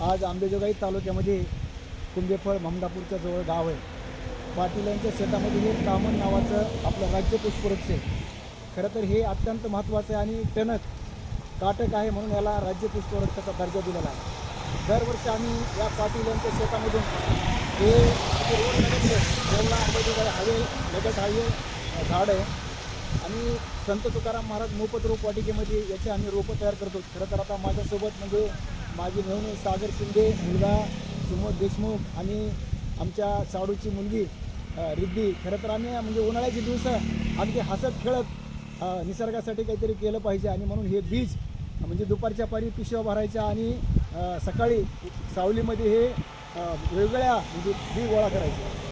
आज अंबेजोगाई तालुक्यामध्ये कुंभेफळ ममदापूरच्या जवळ गाव आहे. पाटील यांच्या शेतामध्ये हे कामन नावाचं आपलं राज्य पुष्पवृक्ष आहे. खरं तर हे अत्यंत महत्त्वाचं आहे आणि टणक काटक आहे म्हणून याला राज्य पुष्पवृक्षाचा दर्जा दिलेला आहे. दरवर्षी आम्ही या पाटील यांच्या शेतामधून हे रोड लगत जेवढा अंबेजोगाई हायवे लगत हायवे झाड आहे आणि संत तुकाराम महाराज मोफत रोप वाटिकेमध्ये याचे आम्ही रोपं तयार करतो. खरं तर आता माझ्यासोबत म्हणजे माझी मेहुणी सागर शिंदे, मुलगा सुमोद देशमुख आणि आमच्या साडूची मुलगी रिद्धी. खरं तर आम्ही म्हणजे उन्हाळ्याचे दिवस अगदी हसत खेळत निसर्गासाठी काहीतरी केलं पाहिजे आणि म्हणून हे बीज म्हणजे दुपारच्या पारी पिशव्या भरायच्या आणि सकाळी सावलीमध्ये हे वेगवेगळ्या म्हणजे बी गोळा करायचे.